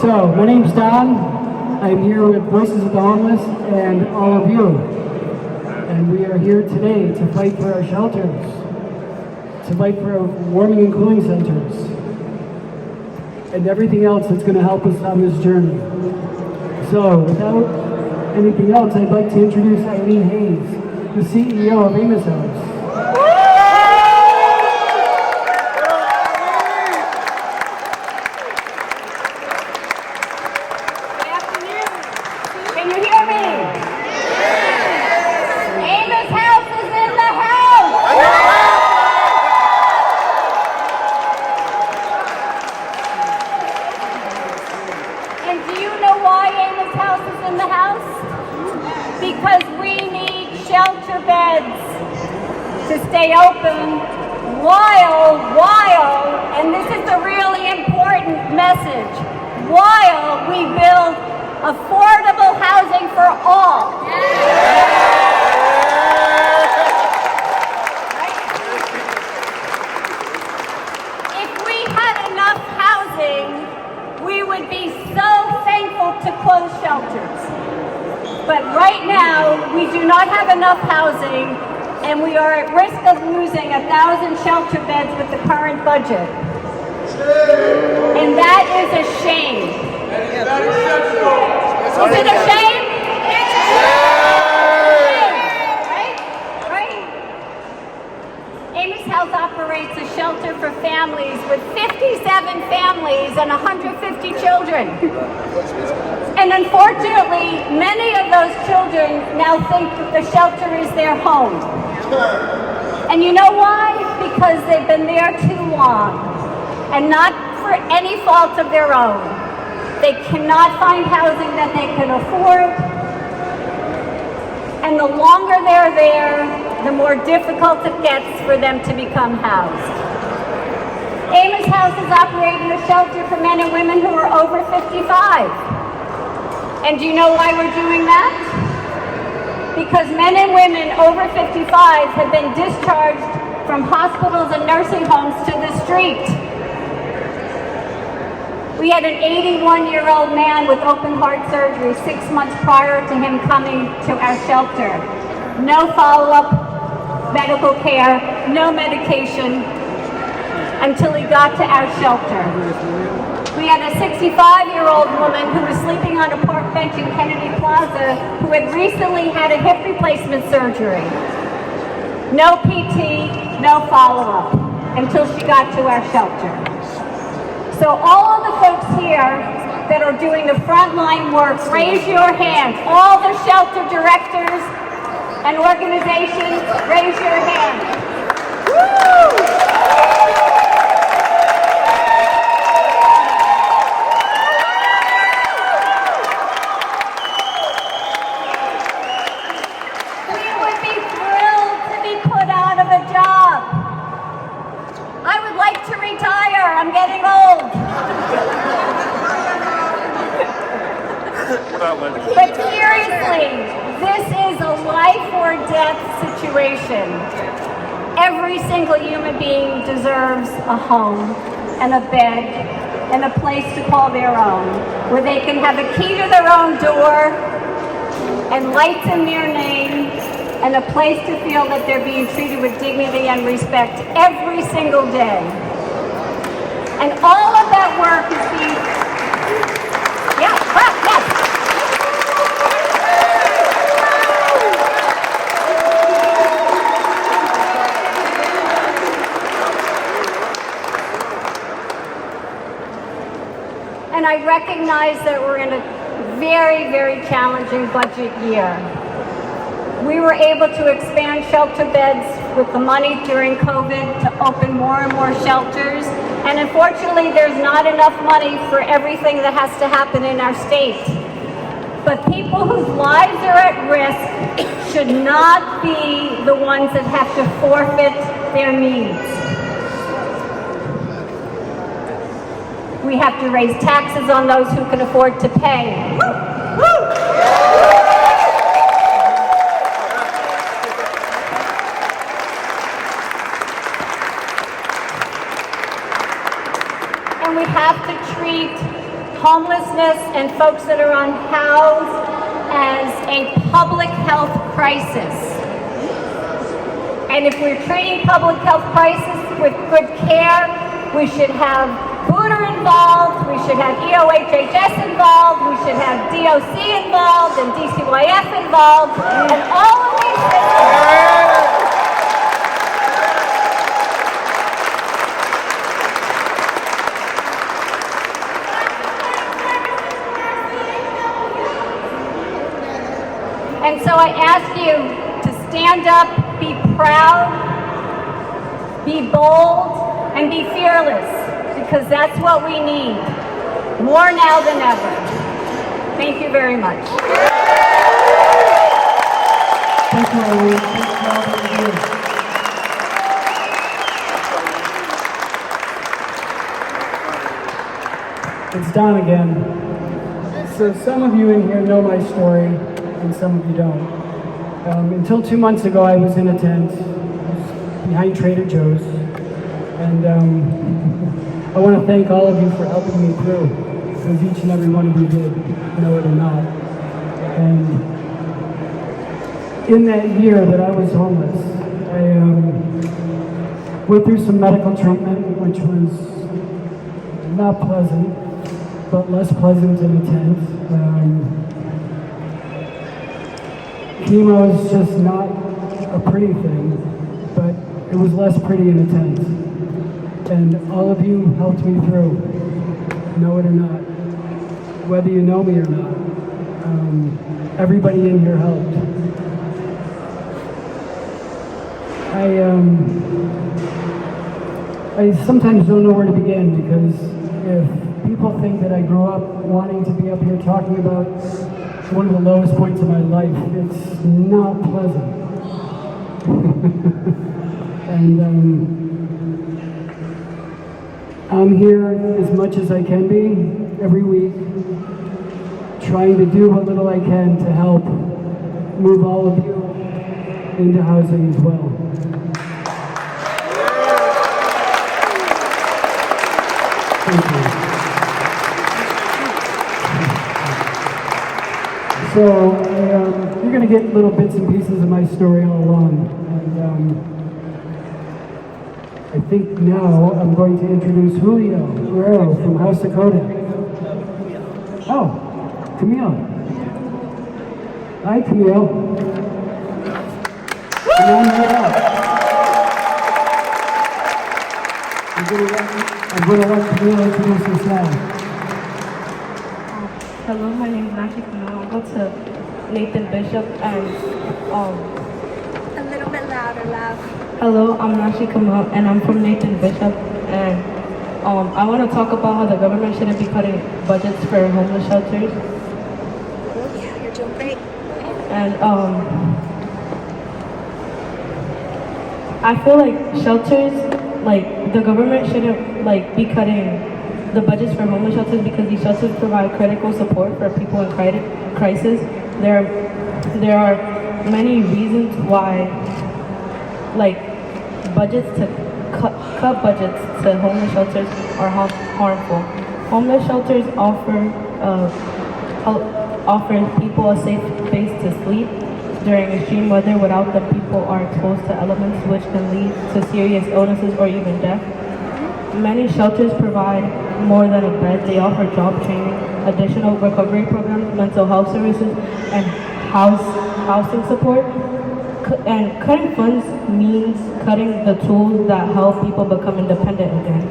So, my name's Don. I'm here with Voices of the Homeless and all of you. And we are here today to fight for our shelters, to fight for our warming and cooling centers, and everything else that's going to help us on this journey. So, without anything else, I'd like to introduce Eileen Hayes, the CEO of Amos House. Stay open while, and this is the really important message, while we build affordable housing for all. If we had enough housing, we would be so thankful to close shelters. But right now, we do not have enough housing, and we are at risk of losing 1,000 shelter beds with the current budget. And that is a shame. Is it a shame? Right? Amos House operates a shelter for families with 57 families and 150 children. And unfortunately, many of those children now think that the shelter is their home. And you know why? Because they've been there too long, and not for any fault of their own. They cannot find housing that they can afford, and the longer they're there, the more difficult it gets for them to become housed. Amos House is operating a shelter for men and women who are over 55. And do you know why we're doing that? Because men and women over 55 have been discharged from hospitals and nursing homes to the street. We had an 81-year-old man with open heart surgery 6 months prior to him coming to our shelter. No follow-up medical care, no medication until he got to our shelter. We had a 65-year-old woman who was sleeping on a park bench in Kennedy Plaza who had recently had a hip replacement surgery. No PT, no follow-up until she got to our shelter. So all of the folks here that are doing the frontline work, raise your hands. All the shelter directors and organizations, raise your hands. Woo! I'm getting old. But seriously, this is a life or death situation. Every single human being deserves a home and a bed and a place to call their own, where they can have a key to their own door and lights in their name and a place to feel that they're being treated with dignity and respect every single day. And all of that work is being, yes. And I recognize that we're in a very, very challenging budget year. We were able to expand shelter beds with the money during COVID to open more and more shelters. And unfortunately, there's not enough money for everything that has to happen in our state. But people whose lives are at risk should not be the ones that have to forfeit their needs. We have to raise taxes on those who can afford to pay. And we have to treat homelessness and folks that are unhoused as a public health crisis. And if we're treating public health crisis with good care, we should have Buddha involved, we should have EOHHS involved, we should have DOC involved and DCYF involved, and all of these things. And so I ask you to stand up, be proud, be bold, and be fearless, because that's what we need, more now than ever. Thank you very much. Thank you, Irene. Thank you all for being here. It's Don again. So some of you in here know my story, and some of you don't. Until 2 months ago, I was in a tent behind Trader Joe's, and I want to thank all of you for helping me through, because each and every one of you did, know it or not. And in that year that I was homeless, I went through some medical treatment, which was not pleasant, but less pleasant in a tent. Chemo is just not a pretty thing, but it was less pretty in a tent. And all of you helped me through, know it or not, whether you know me or not. Everybody in here helped. I sometimes don't know where to begin, because if people think that I grew up wanting to be up here talking about one of the lowest points of my life, it's not pleasant. And I'm here as much as I can be every week, trying to do what little I can to help move all of you into housing as well. Thank you. So you're going to get little bits and pieces of my story all along. And I think now I'm going to introduce Julio Guerrero from House Dakota. Oh, Camille. Hi, Camille. Come on right up. I'm going to let Camille introduce herself. Hello, my name is Nashi Camille. I go to Nathan Bishop and A little bit louder, love. hello, I'm Nashi Camille and I'm from Nathan Bishop, and I want to talk about how the government shouldn't be cutting budgets for homeless shelters. Yeah, you're doing great. And I feel like shelters, like the government shouldn't be cutting the budgets for homeless shelters, because these shelters provide critical support for people in crisis. There are many reasons why, budgets to cut budgets to homeless shelters are harmful. Homeless shelters offer people a safe space to sleep during extreme weather without the people are exposed to elements which can lead to serious illnesses or even death. Many shelters provide more than a bed. They offer job training, additional recovery programs, mental health services, and housing support. And cutting funds means cutting the tools that help people become independent again.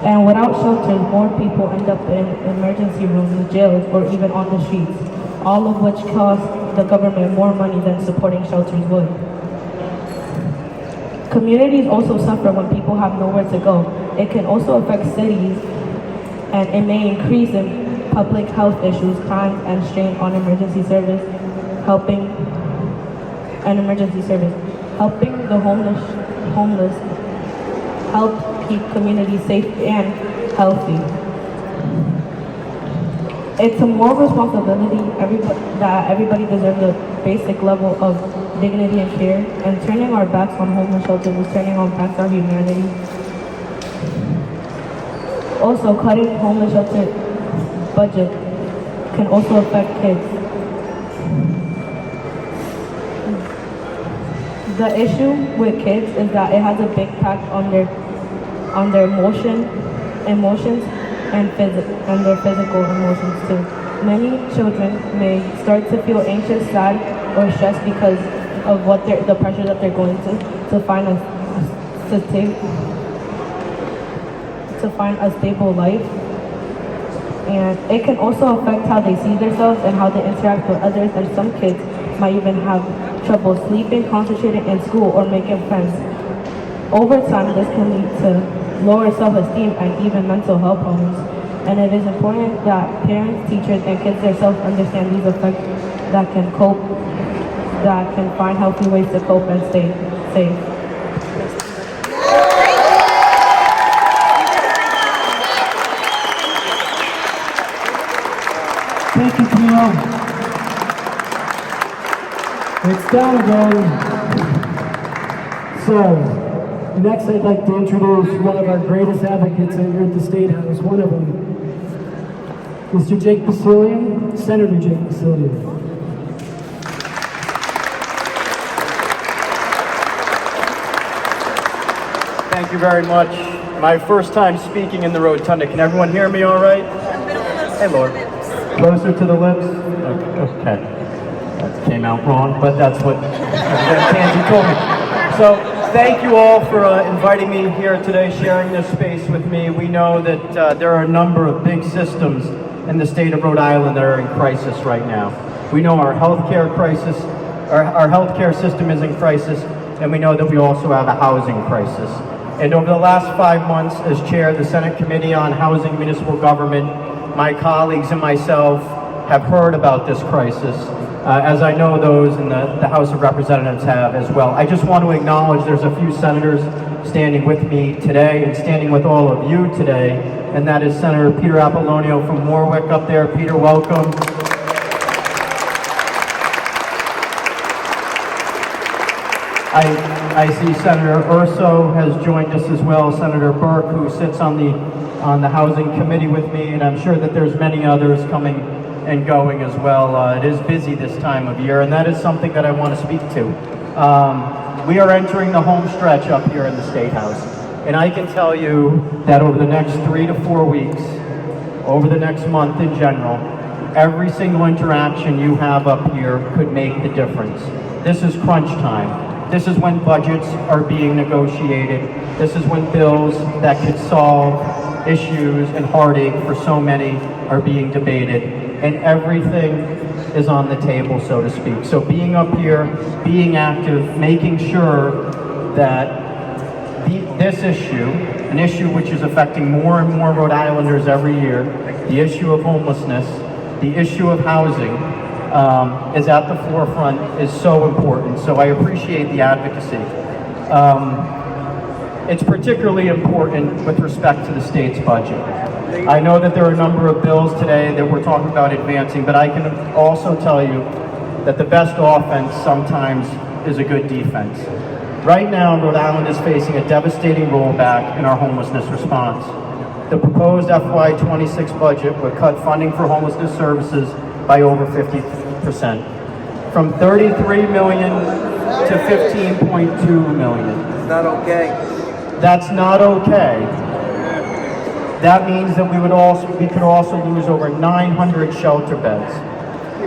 And without shelters, more people end up in emergency rooms, jails, or even on the streets, all of which cost the government more money than supporting shelters would. Communities also suffer when people have nowhere to go. It can also affect cities, and it may increase in public health issues, crimes, and strain on emergency service, helping the homeless help keep communities safe and healthy. It's a moral responsibility that everybody deserves a basic level of dignity and care, and turning our backs on homeless shelters is turning our backs on humanity. Also, cutting homeless shelters budget can also affect kids. The issue with kids is that it has a big impact on their emotions and their physical emotions too. Many children may start to feel anxious, sad, or stressed because of the pressure that they're going to find a stable life. And it can also affect how they see themselves and how they interact with others, and some kids might even have trouble sleeping, concentrating in school, or making friends. Over time, this can lead to lower self-esteem and even mental health problems. And it is important that parents, teachers, and kids themselves understand these effects that can find healthy ways to cope and stay safe. Thank you, Tino. It's down again. So, next I'd like to introduce one of our greatest advocates here at the State House, one of them, Mr. Jake Bisaillon, Senator Jake Bisaillon. Thank you very much. My first time speaking in the rotunda. Can everyone hear me all right? Hey, Lord. Closer to the lips? Okay. That came out wrong, but that's what Tanzi told me. So, thank you all for inviting me here today, sharing this space with me. We know that there are a number of big systems in the state of Rhode Island that are in crisis right now. We know our healthcare crisis, our healthcare system is in crisis, and we know that we also have a housing crisis. And over the last 5 months, as chair of the Senate Committee on Housing and Municipal Government, my colleagues and myself have heard about this crisis, as I know those in the House of Representatives have as well. I just want to acknowledge there's a few senators standing with me today and standing with all of you today, and that is Senator Peter Apollonio from Warwick up there. Peter, welcome. I see Senator Urso has joined us as well, Senator Burke, who sits on the Housing Committee with me, and I'm sure that there's many others coming and going as well. It is busy this time of year, and that is something that I want to speak to. We are entering the home stretch up here in the State House, and I can tell you that over the next 3 to 4 weeks, over the next month in general, every single interaction you have up here could make the difference. This is crunch time. This is when budgets are being negotiated. This is when bills that could solve issues and heartache for so many are being debated. And everything is on the table, so to speak. So being up here, being active, making sure that this issue, an issue which is affecting more and more Rhode Islanders every year, the issue of homelessness, the issue of housing, is at the forefront, is so important. So I appreciate the advocacy. It's particularly important with respect to the state's budget. I know that there are a number of bills today that we're talking about advancing, but I can also tell you that the best offense sometimes is a good defense. Right now, Rhode Island is facing a devastating rollback in our homelessness response. The proposed FY26 budget would cut funding for homelessness services by over 50%, from $33 million to $15.2 million. It's not okay. That's not okay. That means that we could also lose over 900 shelter beds.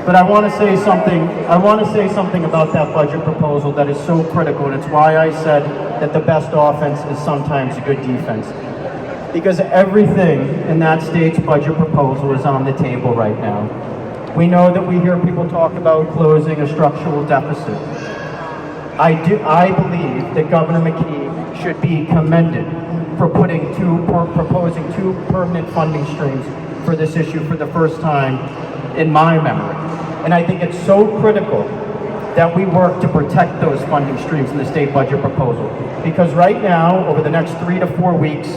But I want to say something about that budget proposal that is so critical, and it's why I said that the best offense is sometimes a good defense. Because everything in that state's budget proposal is on the table right now. We know that we hear people talk about closing a structural deficit. I believe that Governor McKee should be commended for proposing two permanent funding streams for this issue for the first time in my memory. And I think it's so critical that we work to protect those funding streams in the state budget proposal. Because right now, over the next 3 to 4 weeks,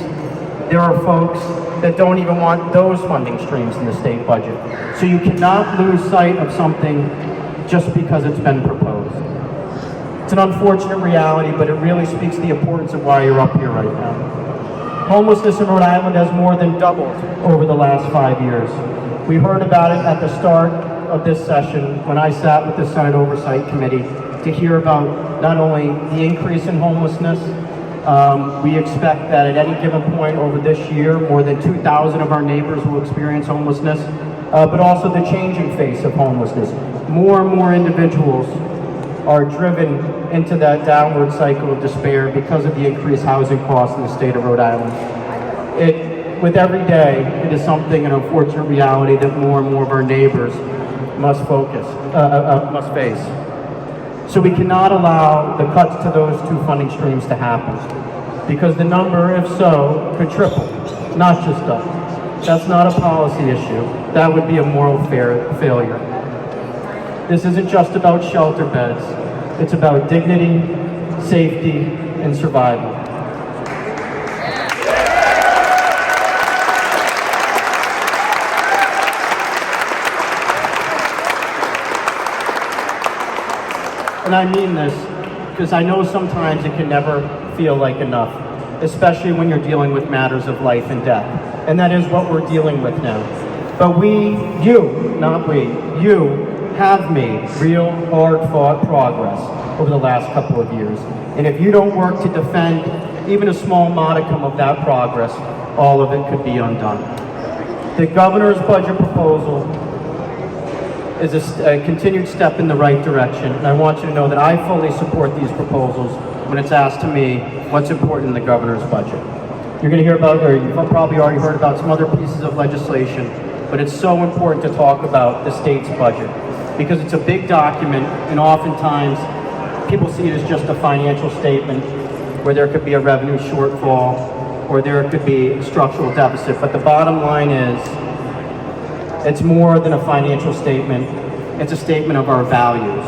there are folks that don't even want those funding streams in the state budget. So you cannot lose sight of something just because it's been proposed. It's an unfortunate reality, but it really speaks to the importance of why you're up here right now. Homelessness in Rhode Island has more than doubled over the last 5 years. We heard about it at the start of this session when I sat with the Senate Oversight Committee to hear about not only the increase in homelessness. We expect that at any given point over this year, more than 2,000 of our neighbors will experience homelessness, but also the changing face of homelessness. More and more individuals are driven into that downward cycle of despair because of the increased housing costs in the state of Rhode Island. With every day, it is something, an unfortunate reality that more and more of our neighbors must face. So we cannot allow the cuts to those two funding streams to happen, because the number, if so, could triple, not just double. That's not a policy issue. That would be a moral failure. This isn't just about shelter beds. It's about dignity, safety, and survival. And I mean this because I know sometimes it can never feel like enough, especially when you're dealing with matters of life and death. And that is what we're dealing with now. But you have made real hard-fought progress over the last couple of years. And if you don't work to defend even a small modicum of that progress, all of it could be undone. The governor's budget proposal is a continued step in the right direction, and I want you to know that I fully support these proposals when it's asked to me what's important in the governor's budget. You're going to hear about, or you've probably already heard about some other pieces of legislation, but it's so important to talk about the state's budget because it's a big document, and oftentimes people see it as just a financial statement where there could be a revenue shortfall or there could be a structural deficit, but the bottom line is it's more than a financial statement. It's a statement of our values.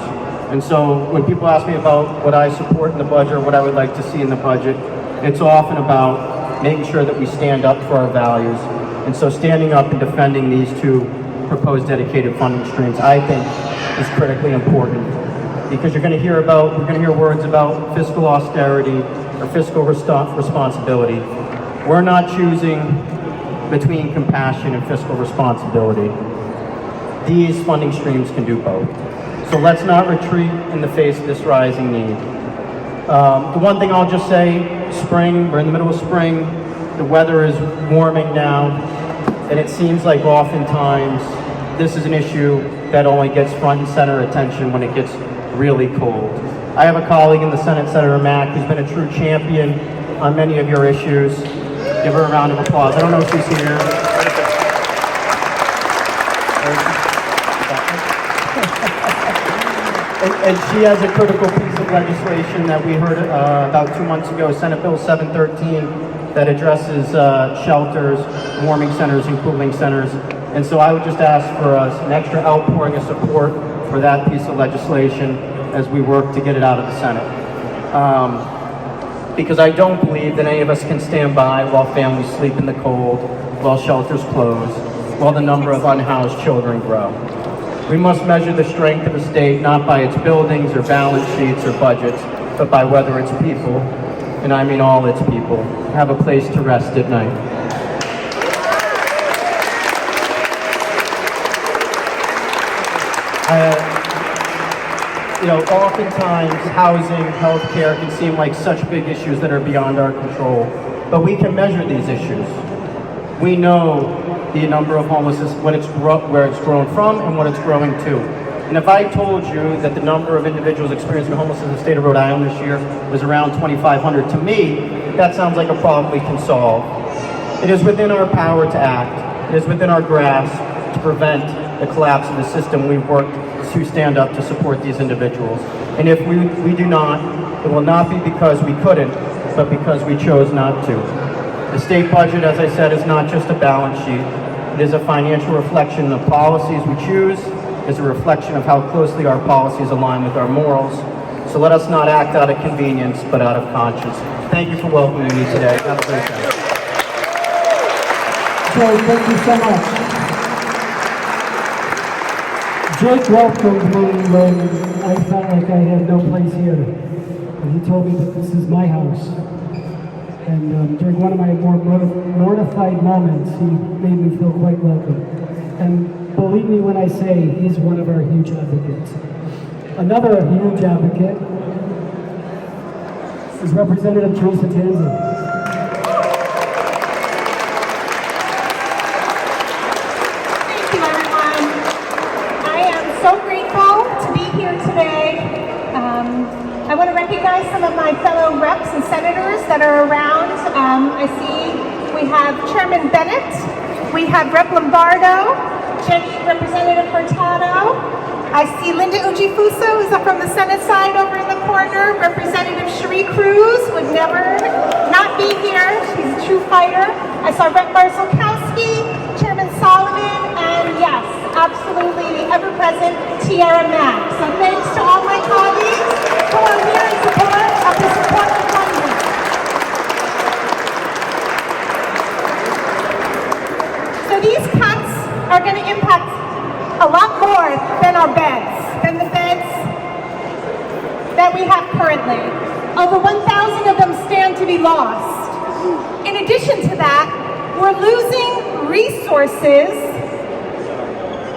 And so when people ask me about what I support in the budget or what I would like to see in the budget, it's often about making sure that we stand up for our values. And so standing up and defending these two proposed dedicated funding streams, I think, is critically important. Because we're going to hear words about fiscal austerity or fiscal responsibility. We're not choosing between compassion and fiscal responsibility. These funding streams can do both. So let's not retreat in the face of this rising need. The one thing I'll just say, we're in the middle of spring, the weather is warming now, and it seems like oftentimes this is an issue that only gets front and center attention when it gets really cold. I have a colleague in the Senate, Senator Mack, who's been a true champion on many of your issues. Give her a round of applause. I don't know if she's here. And she has a critical piece of legislation that we heard about 2 months ago, Senate Bill 713, that addresses shelters, warming centers, and cooling centers. And so I would just ask for an extra outpouring of support for that piece of legislation as we work to get it out of the Senate. Because I don't believe that any of us can stand by while families sleep in the cold, while shelters close, while the number of unhoused children grow. We must measure the strength of a state not by its buildings or balance sheets or budgets, but by whether its people, and I mean all its people, have a place to rest at night. Oftentimes housing, healthcare can seem like such big issues that are beyond our control, but we can measure these issues. We know the number of homelessness, where it's grown from and what it's growing to. And if I told you that the number of individuals experiencing homelessness in the state of Rhode Island this year was around 2,500, to me, that sounds like a problem we can solve. It is within our power to act. It is within our grasp to prevent the collapse of the system we've worked to stand up to support these individuals. And if we do not, it will not be because we couldn't, but because we chose not to. The state budget, as I said, is not just a balance sheet. It is a financial reflection of policies we choose. It's a reflection of how closely our policies align with our morals. So let us not act out of convenience, but out of conscience. Thank you for welcoming me today. Have a great day. Jake, thank you so much. Jake welcomed me when I felt like I had no place here. And he told me that this is my house. And during one of my more mortified moments, he made me feel quite welcome. And believe me when I say he's one of our huge advocates. Another huge advocate is Representative Teresa Tanzi. So grateful to be here today. I want to recognize some of my fellow reps and senators that are around. I see we have Chairman Bennett, we have Rep. Lombardo, Representative Furtado. I see Linda Ujifuso, who's up from the Senate side over in the corner. Representative Cherie Cruz would never not be here. She's a true fighter. I saw Rep. Marcelkowski, Chairman Solomon, and yes, absolutely the ever-present Tiara Mack. So thanks to all my colleagues who are here in support of this important funding. So these cuts are going to impact a lot more than our beds, than the beds that we have currently. Over 1,000 of them stand to be lost. In addition to that, we're losing resources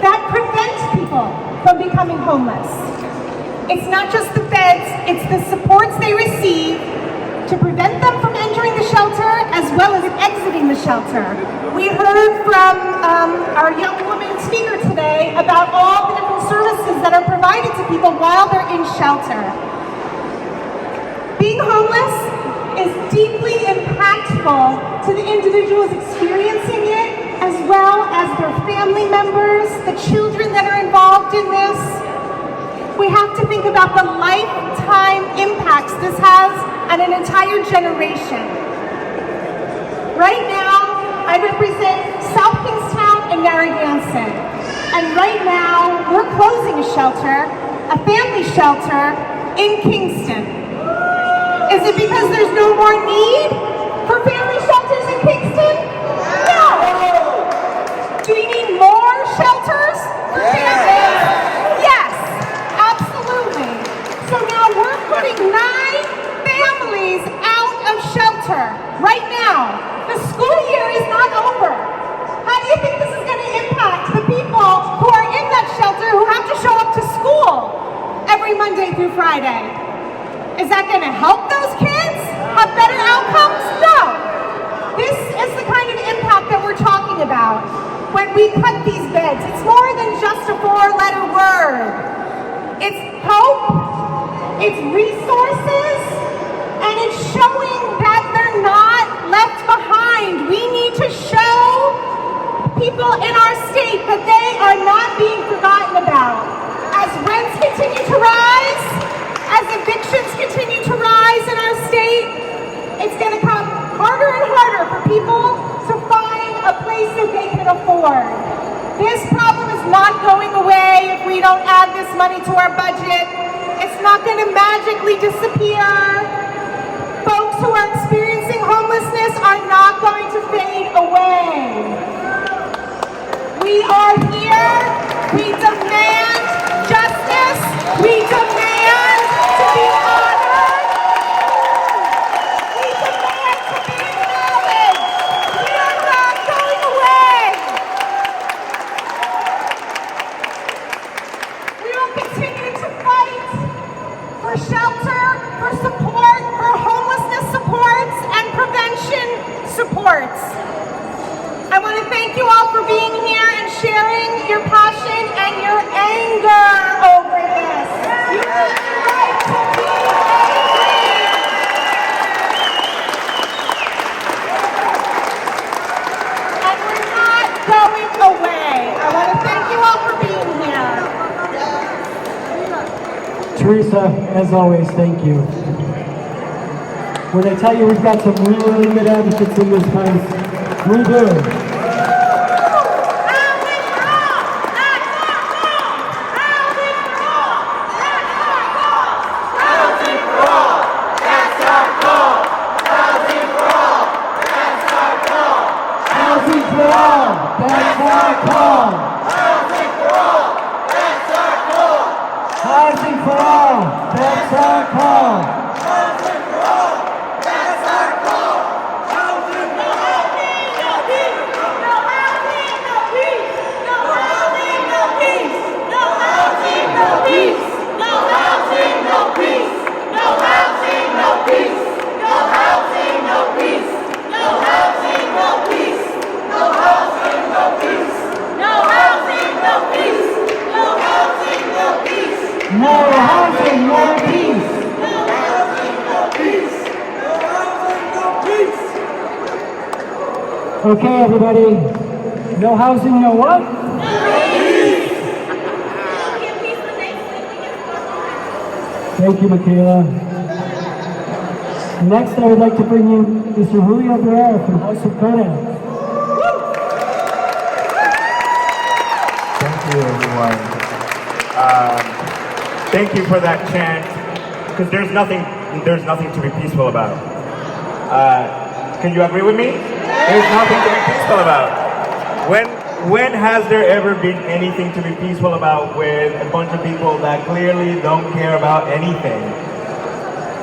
that prevent people from becoming homeless. It's not just the beds, it's the supports they receive to prevent them from entering the shelter as well as exiting the shelter. We heard from our young woman speaker today about all the different services that are provided to people while they're in shelter. Being homeless is deeply impactful to the individuals experiencing it, as well as their family members, the children that are involved in this. We have to think about the lifetime impacts this has on an entire generation. Right now, I represent South Kingstown and Narragansett. And right now, we're closing a shelter, a family shelter in Kingston. Is it because there's no more need for family shelters in Kingston? No! Do we need more shelters for families? Yes, absolutely. So now we're putting 9 families out of shelter right now. The school year is not over. How do you think this is going to impact the people who are in that shelter who have to show up to school every Monday through Friday? Is that going to help those kids have better outcomes? No. This is the kind of impact that we're talking about when we cut these beds. It's more than just a 4-letter word. It's hope, it's resources, and it's showing that they're not left behind. We need to show people in our state that they are not being forgotten about. As rents continue to rise, as evictions continue to rise in our state, it's going to come harder and harder for people to find a place that they can afford. This problem is not going away if we don't add this money to our budget. It's not going to magically disappear. Folks who are experiencing homelessness are not going to fade away. We are here. We demand justice. We demand to be honored. We demand to be acknowledged. We are not going away. We will continue to fight for shelter, for support, for homelessness supports, and prevention supports. I want to thank you all for being here and sharing your passion and your anger over this. You have the right to be angry. And we're not going away. I want to thank you all for being here. Teresa, as always, thank you. When I tell you we've got some really good advocates in this place, we do. Housing for all, that's our call. Housing for all, that's our call. Housing for all, that's our call. Housing for all, that's our call. More housing, more peace. Okay, everybody. No housing, no what? Thank you, Michaela. Next, I would like to bring you Mr. Julio Barrera from House of Kodak. Thank you, everyone. Thank you for that chant, because there's nothing to be peaceful about. Can you agree with me? There's nothing to be peaceful about. When has there ever been anything to be peaceful about with a bunch of people that clearly don't care about anything?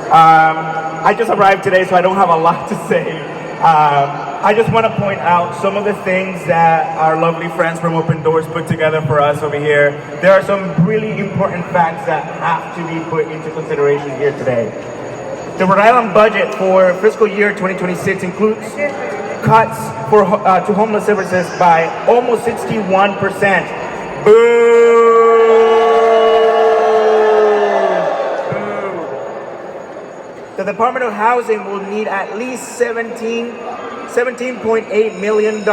I just arrived today, so I don't have a lot to say. I just want to point out some of the things that our lovely friends from OpenDoors put together for us over here. There are some really important facts that have to be put into consideration here today. The Rhode Island budget for fiscal year 2026 includes cuts to homeless services by almost 61%. Boo! The Department of Housing will need at least $17.8 million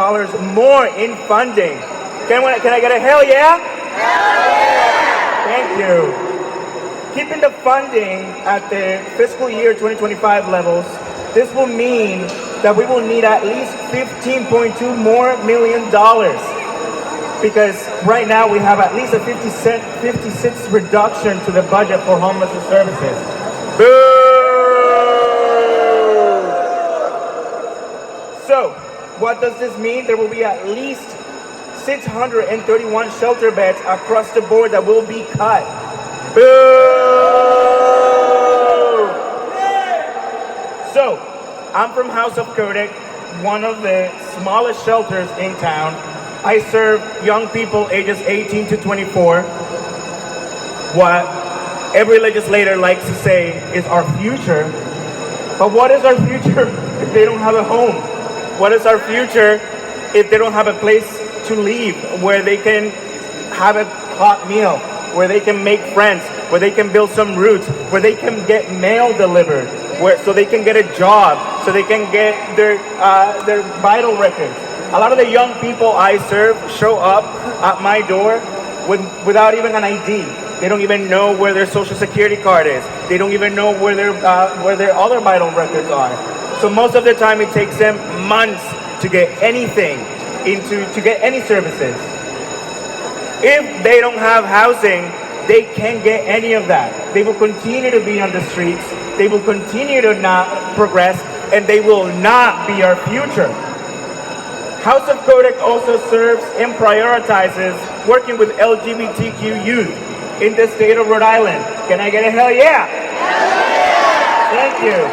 more in funding. Can I get a hell yeah? Hell yeah! Thank you. Keeping the funding at the fiscal year 2025 levels, this will mean that we will need at least $15.2 million more. Because right now we have at least a 56 reduction to the budget for homelessness services. Boo! So, what does this mean? There will be at least 631 shelter beds across the board that will be cut. Boo! So, I'm from House of Kodak, one of the smallest shelters in town. I serve young people ages 18 to 24. What every legislator likes to say is our future. But what is our future if they don't have a home? What is our future if they don't have a place to live, where they can have a hot meal, where they can make friends, where they can build some roots, where they can get mail delivered, so they can get a job, so they can get their vital records. A lot of the young people I serve show up at my door without even an ID. They don't even know where their social security card is. They don't even know where their other vital records are. So most of the time it takes them months to get anything, to get any services. If they don't have housing, they can't get any of that. They will continue to be on the streets. They will continue to not progress, and they will not be our future. House of Kodak also serves and prioritizes working with LGBTQ youth in the state of Rhode Island. Can I get a hell yeah? Hell yeah! Thank you.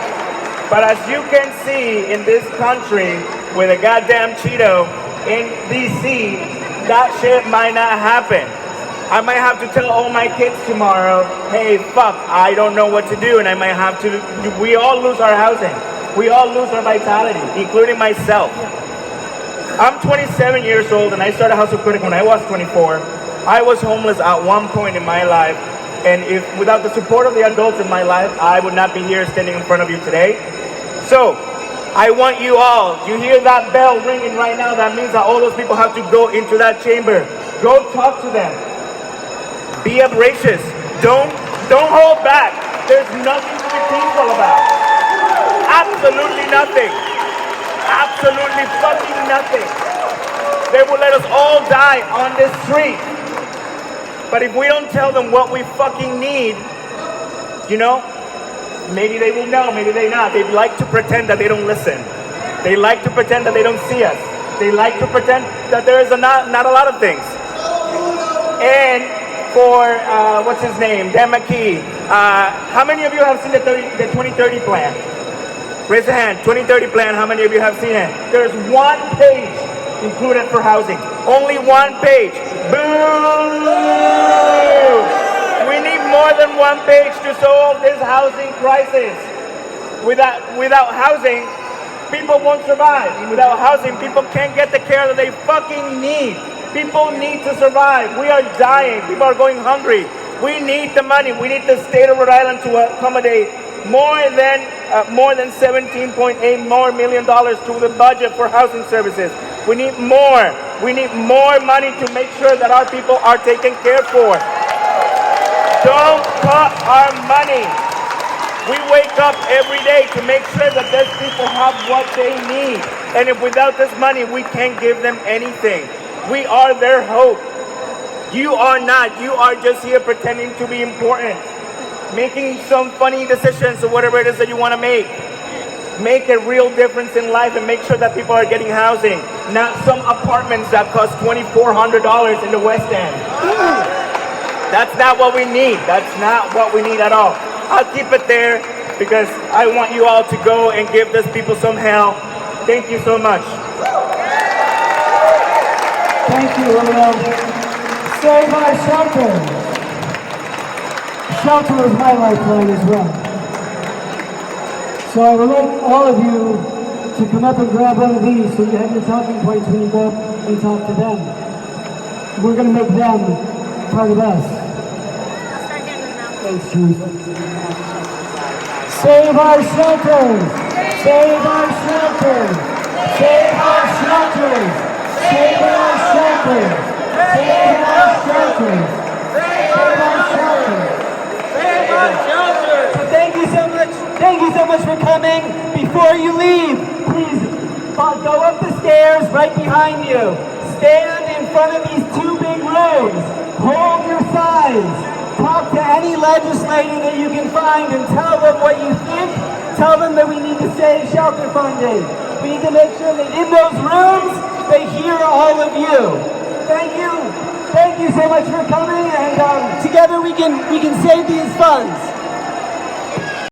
But as you can see in this country with a goddamn Cheeto in DC, that shit might not happen. I might have to tell all my kids tomorrow, hey, fuck, I don't know what to do, and I might have to, we all lose our housing. We all lose our vitality, including myself. I'm 27 years old, and I started House of Kodak when I was 24. I was homeless at one point in my life, and without the support of the adults in my life, I would not be here standing in front of you today. So, I want you all, you hear that bell ringing right now, that means that all those people have to go into that chamber. Go talk to them. Be outrageous. Don't hold back. There's nothing to be peaceful about. Absolutely nothing. Absolutely fucking nothing. They will let us all die on this street. But if we don't tell them what we fucking need, you know, maybe they will know, maybe they not. They like to pretend that they don't listen. They like to pretend that they don't see us. They like to pretend that there is not a lot of things. And for, what's his name, Dan McKee, how many of you have seen the 2030 plan? Raise a hand. 2030 plan, how many of you have seen it? There's one page included for housing. Only one page. Boo! We need more than one page to solve this housing crisis. Without housing, people won't survive. Without housing, people can't get the care that they fucking need. People need to survive. We are dying. People are going hungry. We need the money. We need the state of Rhode Island to accommodate more than $17.8 million to the budget for housing services. We need more. We need more money to make sure that our people are taken care for. Don't cut our money. We wake up every day to make sure that these people have what they need. And if without this money, we can't give them anything. We are their hope. You are not. You are just here pretending to be important, making some funny decisions or whatever it is that you want to make. Make a real difference in life and make sure that people are getting housing, not some apartments that cost $2,400 in the West End. That's not what we need. That's not what we need at all. I'll keep it there because I want you all to go and give these people some help. Thank you so much. Thank you, Romeo. Save our shelters. Shelter is my lifeline as well. So I would like all of you to come up and grab one of these so you have your talking points when you go up and talk to them. We're going to make them part of us. Thanks, Teresa. Save our shelters! Save our shelters! Save our shelters! Save our shelters! Save our shelters! Save our shelters! Save our shelters! So thank you so much. Thank you so much for coming. Before you leave, please go up the stairs right behind you. Stand in front of these two big rooms. Hold your signs. Talk to any legislator that you can find and tell them what you think. Tell them that we need to save shelter funding. We need to make sure that in those rooms, they hear all of you. Thank you. Thank you so much for coming, and together we can save these funds.